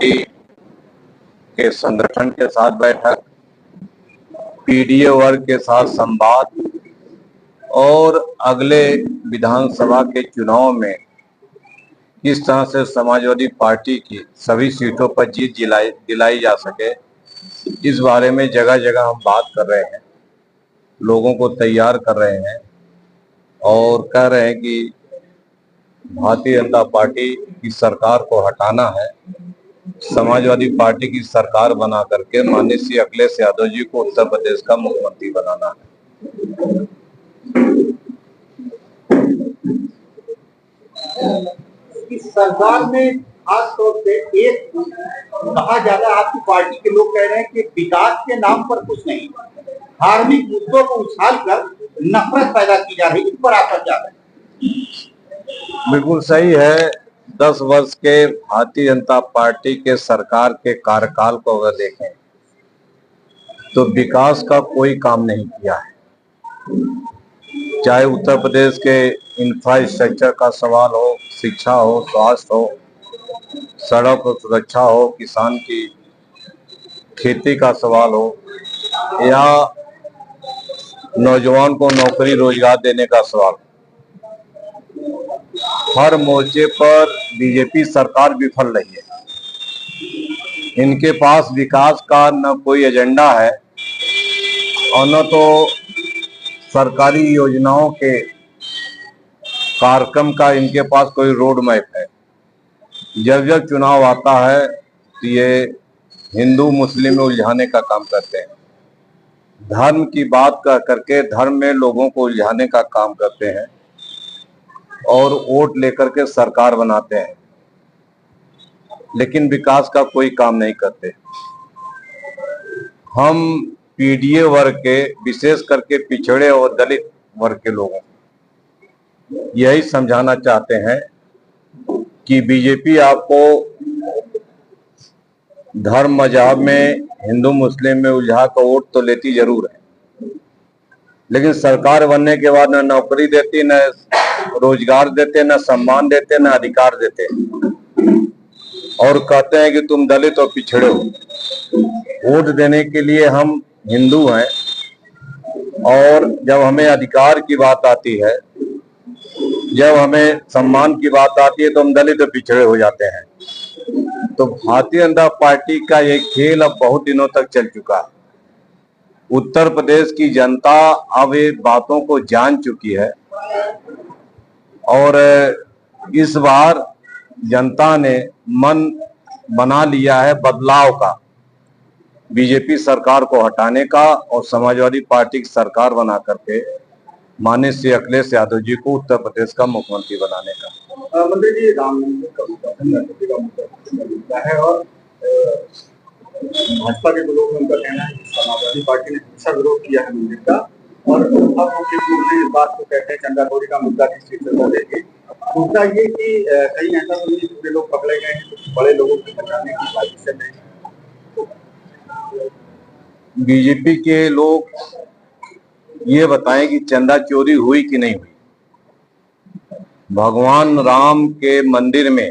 Party के संगठन के साथ बैठक, पीडीए वर्ग के साथ संवाद और अगले विधानसभा के चुनाव में किस तरह से समाजवादी पार्टी की सभी सीटों पर जीत दिलाई जा सके, इस बारे में जगह जगह हम बात कर रहे हैं, लोगों को तैयार कर रहे हैं और कह रहे हैं कि भारतीय जनता पार्टी की सरकार को हटाना है, समाजवादी पार्टी की सरकार बना करके माननीय श्री अखिलेश यादव जी को उत्तर प्रदेश का मुख्यमंत्री बनाना है। इस सरकार में खास तौर से एक कहा जा रहा है, आपकी पार्टी के लोग कह रहे हैं कि विकास के नाम पर कुछ नहीं, धार्मिक मुद्दों को उछालकर नफरत पैदा की जा रही है। इस पर आपका क्या है? बिल्कुल सही है। 10 वर्ष के भारतीय जनता पार्टी के सरकार के कार्यकाल को अगर देखें तो विकास का कोई काम नहीं किया है। चाहे उत्तर प्रदेश के इंफ्रास्ट्रक्चर का सवाल हो, शिक्षा हो, स्वास्थ्य हो, सड़क और सुरक्षा हो, किसान की खेती का सवाल हो या नौजवान को नौकरी रोजगार देने का सवाल, हर मोर्चे पर बीजेपी सरकार विफल रही है। इनके पास विकास का न कोई एजेंडा है और न तो सरकारी योजनाओं के कार्यक्रम का इनके पास कोई रोड मैप है। जब जब चुनाव आता है तो ये हिंदू मुस्लिम में उलझाने का काम करते हैं, धर्म की बात करके धर्म में लोगों को उलझाने का काम करते हैं और वोट लेकर के सरकार बनाते हैं, लेकिन विकास का कोई काम नहीं करते। हम पीडीए वर्ग के, विशेष करके पिछड़े और दलित वर्ग के लोगों को यही समझाना चाहते हैं कि बीजेपी आपको धर्म मजहब में, हिंदू मुस्लिम में उलझा कर वोट तो लेती जरूर है, लेकिन सरकार बनने के बाद न नौकरी देती, न रोजगार देते, न सम्मान देते, न अधिकार देते, और कहते हैं कि तुम दलित और पिछड़े हो। वोट देने के लिए हम हिंदू हैं और जब हमें अधिकार की बात आती है, जब हमें सम्मान की बात आती है तो हम दलित और पिछड़े हो जाते हैं। तो भारतीय जनता पार्टी का ये खेल अब बहुत दिनों तक चल चुका है। उत्तर प्रदेश की जनता अब ये बातों को जान चुकी है और इस बार जनता ने मन बना लिया है बदलाव का, बीजेपी सरकार को हटाने का और समाजवादी पार्टी की सरकार बना करके माननीय श्री अखिलेश यादव जी को उत्तर प्रदेश का मुख्यमंत्री बनाने का। मंत्री जी, राम मंदिर का मुद्दा है और भाजपा के लोग उनका कहना है कि समाजवादी पार्टी ने अच्छा विरोध किया है मंदिर का, और अब मुख्यमंत्री इस बात को कहते हैं चंदाखोरी का मुद्दा किस चीज से लेके। मुद्दा ये कि कहीं ऐसा तो नहीं पूरे लोग पकड़े गए हैं, कुछ बड़े लोगों को बचाने की साजिश चल रही है। बीजेपी के लोग ये बताएं कि चंदा चोरी हुई कि नहीं हुई। भगवान राम के मंदिर में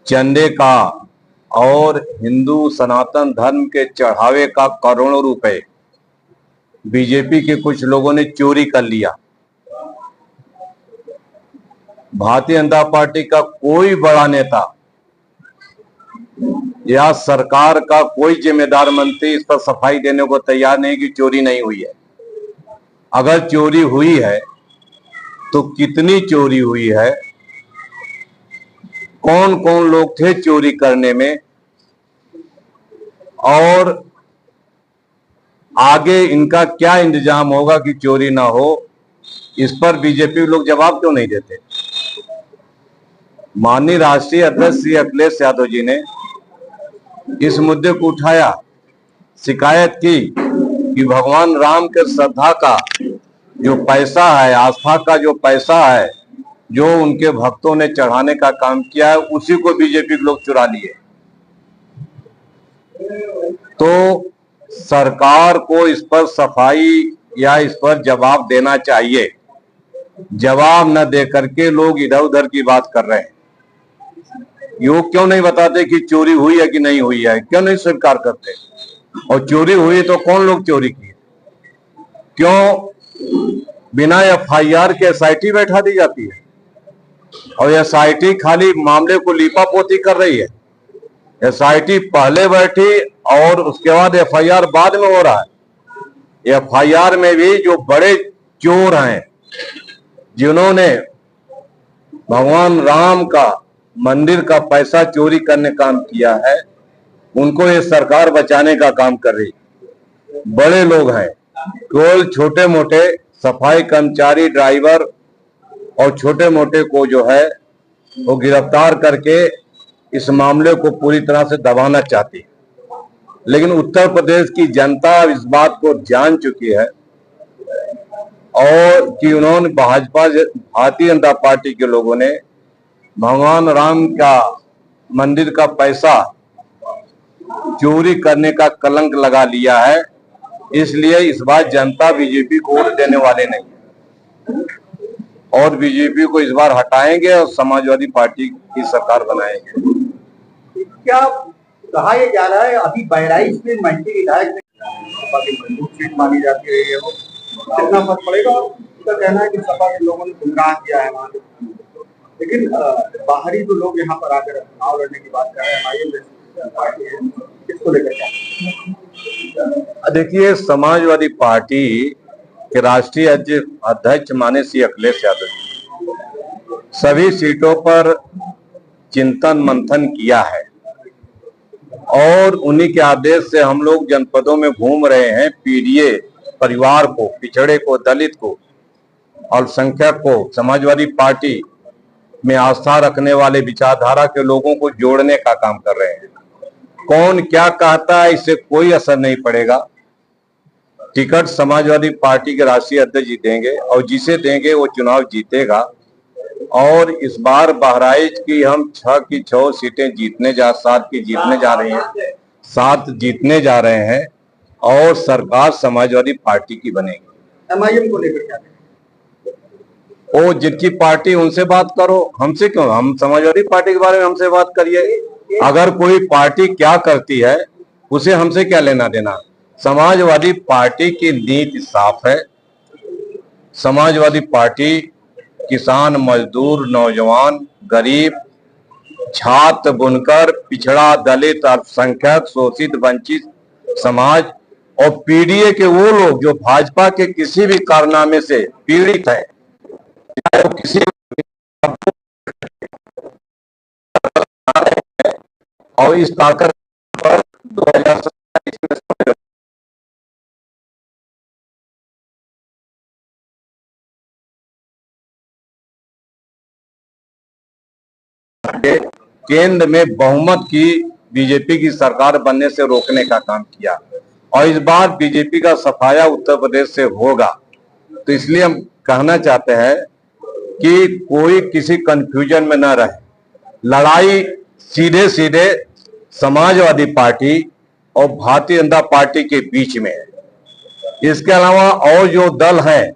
चंदे का और हिंदू सनातन धर्म के चढ़ावे का करोड़ों रुपए बीजेपी के कुछ लोगों ने चोरी कर लिया। भारतीय जनता पार्टी का कोई बड़ा नेता या सरकार का कोई जिम्मेदार मंत्री इस पर सफाई देने को तैयार नहीं कि चोरी नहीं हुई है। अगर चोरी हुई है तो कितनी चोरी हुई है, कौन कौन लोग थे चोरी करने में, और आगे इनका क्या इंतजाम होगा कि चोरी ना हो, इस पर बीजेपी लोग जवाब क्यों नहीं देते। माननीय राष्ट्रीय अध्यक्ष श्री अखिलेश यादव जी ने इस मुद्दे को उठाया, शिकायत की कि भगवान राम के श्रद्धा का जो पैसा है, आस्था का जो पैसा है, जो उनके भक्तों ने चढ़ाने का काम किया है, उसी को बीजेपी के लोग चुरा लिए। तो सरकार को इस पर सफाई या इस पर जवाब देना चाहिए। जवाब न दे करके लोग इधर उधर की बात कर रहे हैं। ये वो क्यों नहीं बताते कि चोरी हुई है कि नहीं हुई है, क्यों नहीं स्वीकार करते? और चोरी हुई तो कौन लोग चोरी किए? क्यों बिना एफआईआर के एसआईटी बैठा दी जाती है? और एसआईटी खाली मामले को लीपापोती कर रही है। एसआईटी पहले बैठी और उसके बाद एफआईआर बाद में हो रहा है। एफआईआर में भी जो बड़े चोर हैं, जिन्होंने भगवान राम का मंदिर का पैसा चोरी करने का काम किया है, उनको ये सरकार बचाने का काम कर रही है। बड़े लोग हैं, केवल छोटे मोटे सफाई कर्मचारी, ड्राइवर और छोटे मोटे को जो है वो गिरफ्तार करके इस मामले को पूरी तरह से दबाना चाहती है। लेकिन उत्तर प्रदेश की जनता इस बात को जान चुकी है और कि उन्होंने भारतीय जनता पार्टी के लोगों ने भगवान राम का मंदिर का पैसा चोरी करने का कलंक लगा लिया है। इसलिए इस बार जनता बीजेपी को वोट देने वाले नहीं है और बीजेपी को इस बार हटाएंगे और समाजवादी पार्टी की सरकार बनाएंगे। क्या कहा यह जा रहा है अभी बहराइच में मंत्री विधायक मजबूत सीट मानी जाती रही है, वो कितना फर्क पड़ेगा? उनका कहना है कि सपा के लोगों ने गुमराह किया है वहां, लेकिन बाहरी जो लोग यहाँ पर आकर चुनाव लड़ने की बात कर रहे हैं, पार्टी है, इसको लेकर क्या? देखिए, समाजवादी पार्टी के राष्ट्रीय अध्यक्ष माननीय श्री अखिलेश यादव जी सभी सीटों पर चिंतन मंथन किया है और उन्हीं के आदेश से हम लोग जनपदों में घूम रहे हैं। पीडीए परिवार को, पिछड़े को, दलित को, अल्पसंख्यक को समाजवादी पार्टी में आस्था रखने वाले विचारधारा के लोगों को जोड़ने का काम कर रहे हैं। कौन क्या कहता है इससे कोई असर नहीं पड़ेगा। टिकट समाजवादी पार्टी के राष्ट्रीय अध्यक्ष जी देंगे और जिसे देंगे वो चुनाव जीतेगा। और इस बार बहराइच की हम 6 की 6 सीटें जीतने 7 की जीतने जा रही हैं, 7 जीतने जा रहे हैं और सरकार समाजवादी पार्टी की बनेगी। एमआईएम को लेकर क्या? वो जिनकी पार्टी उनसे बात करो, हमसे क्यों? हम समाजवादी पार्टी के बारे में हमसे बात करिए। अगर कोई पार्टी क्या करती है उसे हमसे क्या लेना देना। समाजवादी पार्टी की नीति साफ है। समाजवादी पार्टी किसान, मजदूर, नौजवान, गरीब, छात्र, बुनकर, पिछड़ा, दलित, अल्पसंख्यक, शोषित, वंचित समाज और पीडीए के वो लोग जो भाजपा के किसी भी कारनामे से पीड़ित है, तो किसी और इस ताकत पर 2027 केंद्र में बहुमत की बीजेपी की सरकार बनने से रोकने का काम किया और इस बार बीजेपी का सफाया उत्तर प्रदेश से होगा। तो इसलिए हम कहना चाहते हैं कि कोई किसी कंफ्यूजन में न रहे। लड़ाई सीधे सीधे समाजवादी पार्टी और भारतीय जनता पार्टी के बीच में है। इसके अलावा और जो दल हैं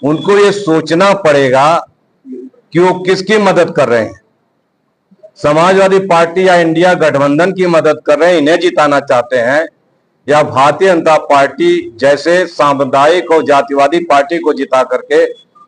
उनको ये सोचना पड़ेगा कि वो किसकी मदद कर रहे हैं। समाजवादी पार्टी या इंडिया गठबंधन की मदद कर रहे हैं, इन्हें जिताना चाहते हैं, या भारतीय जनता पार्टी जैसे सांप्रदायिक और जातिवादी पार्टी को जिता करके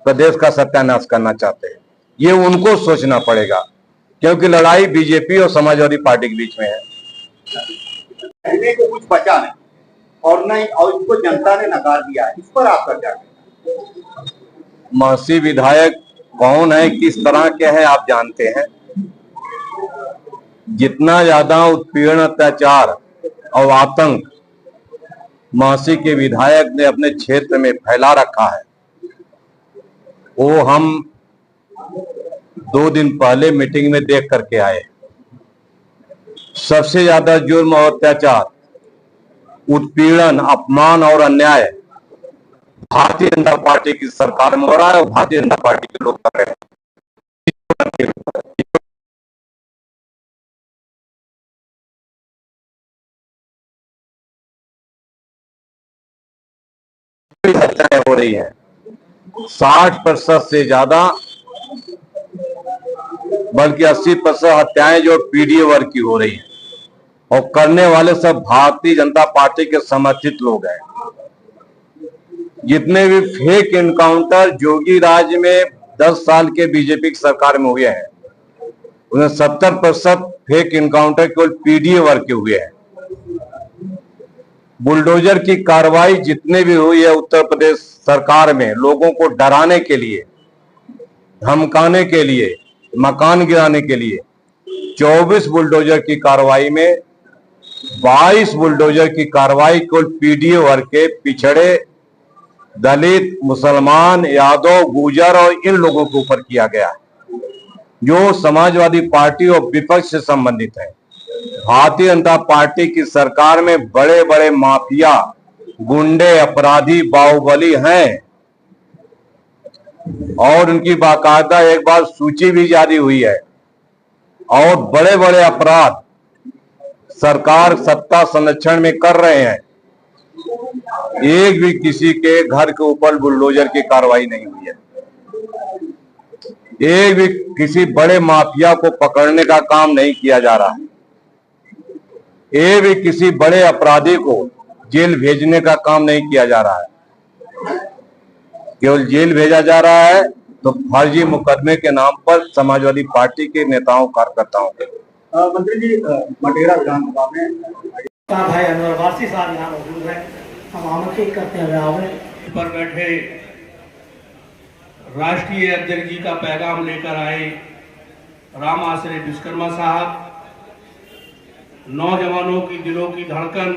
प्रदेश का सत्यानाश करना चाहते हैं। ये उनको सोचना पड़ेगा क्योंकि लड़ाई बीजेपी और समाजवादी पार्टी के बीच में है। कहने को कुछ बचा नहीं और नहीं, और इसको जनता ने नकार दिया है, इस पर आपका क्या कहना? महसी विधायक कौन है, किस तरह के हैं, आप जानते हैं। जितना ज्यादा उत्पीड़न, अत्याचार और आतंक महसी के विधायक ने अपने क्षेत्र में फैला रखा है, वो हम 2 दिन पहले मीटिंग में देख करके आए। सबसे ज्यादा जुर्म और अत्याचार, उत्पीड़न, अपमान और अन्याय भारतीय जनता पार्टी की सरकार में हो रहा है और भारतीय जनता पार्टी के लोग कर रहे हैं। हत्याएं हो रही है, 60% से ज्यादा बल्कि 80% हत्याएं जो पीडीए वर्ग की हो रही हैं, और करने वाले सब भारतीय जनता पार्टी के समर्थित लोग हैं। जितने भी फेक एनकाउंटर योगी राज में 10 साल के बीजेपी की सरकार में हुए हैं, उन्हें 70% फेक एनकाउंटर केवल पीडीए वर्ग के हुए हैं। बुलडोजर की कार्रवाई जितने भी हुई है उत्तर प्रदेश सरकार में, लोगों को डराने के लिए, धमकाने के लिए, मकान गिराने के लिए, 24 बुलडोजर की कार्रवाई में 22 बुलडोजर की कार्रवाई केवल पीडीए वर्ग के पिछड़े दलित, मुसलमान, यादव, गुर्जर और इन लोगों के ऊपर किया गया, जो समाजवादी पार्टी और विपक्ष से संबंधित है। भारतीय जनता पार्टी की सरकार में बड़े बड़े माफिया, गुंडे, अपराधी, बाहुबली हैं, और उनकी बाकायदा एक बार सूची भी जारी हुई है, और बड़े बड़े अपराध सरकार सत्ता संरक्षण में कर रहे हैं। एक भी किसी के घर के ऊपर बुलडोजर की कार्रवाई नहीं हुई है। एक भी किसी बड़े माफिया को पकड़ने का काम नहीं किया जा रहा है। एक भी किसी बड़े अपराधी को जेल भेजने का काम नहीं किया जा रहा है। केवल जेल भेजा जा रहा है तो फर्जी मुकदमे के नाम पर समाजवादी पार्टी के नेताओं, कार्यकर्ताओं के। मंत्री जी, मटेरा विधानसभा में भाई अनवर वासी साहब यहाँ मौजूद है, हम आमंत्रित करते हैं आवे पर बैठे राष्ट्रीय अध्यक्ष जी का पैगाम लेकर आए राम आश्रय विश्वकर्मा साहब, नौजवानों की दिलों की धड़कन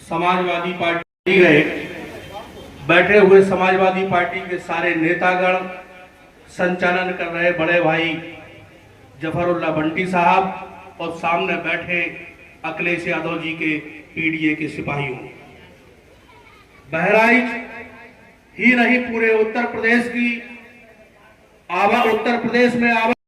समाजवादी पार्टी गए। बैठे हुए समाजवादी पार्टी के सारे नेतागण, संचालन कर रहे बड़े भाई जफरुल्लाह बंटी साहब, और सामने बैठे अखिलेश यादव जी के पीडीए के सिपाहियों। बहराइच ही नहीं, पूरे उत्तर प्रदेश में